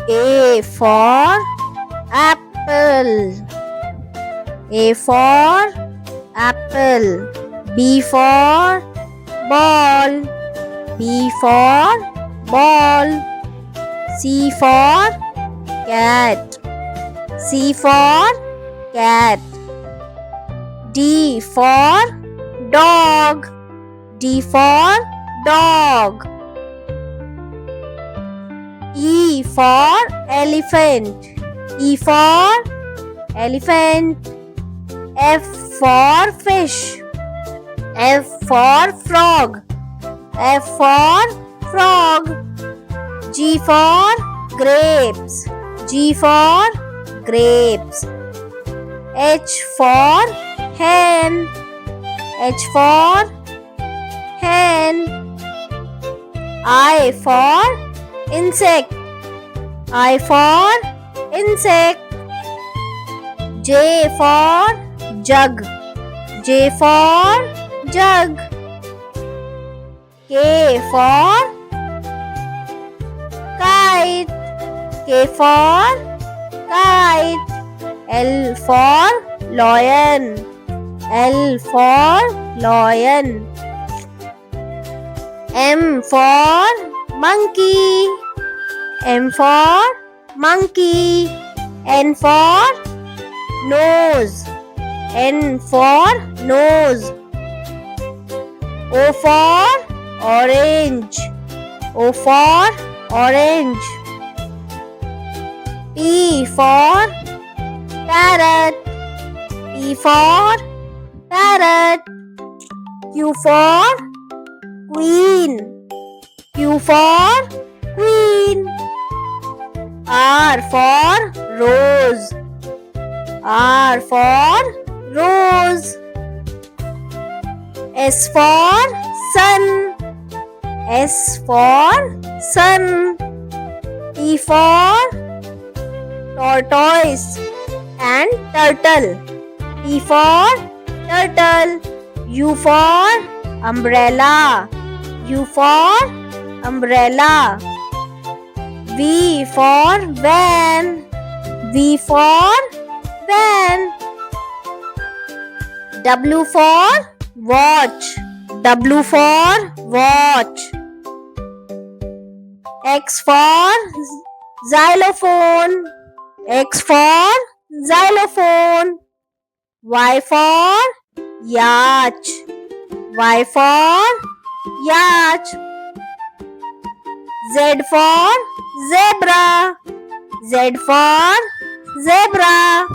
A for apple. A for apple. B for ball. B for ball. C for cat. C for cat. D for dog. D for dog. E for elephant. E for elephant. F for fish. F for frog. F for frog. G for grapes. G for grapes. H for hen. H for hen. I for insect. I for insect. J for jug. J for jug. K for kite. K for kite. L for lion. L for lion. M for monkey. M for monkey. N for nose. N for nose. O for orange. O for orange. P for parrot. P for parrot. Q for queen. Q for queen. R for rose. R for rose. S for sun. S for sun. T for tortoise and turtle. T for turtle. U for umbrella. U for umbrella. V for van. V for van. W for watch. W for watch. X for xylophone. X for xylophone. Y for yacht. Y for yacht. Z for zebra. Z for zebra.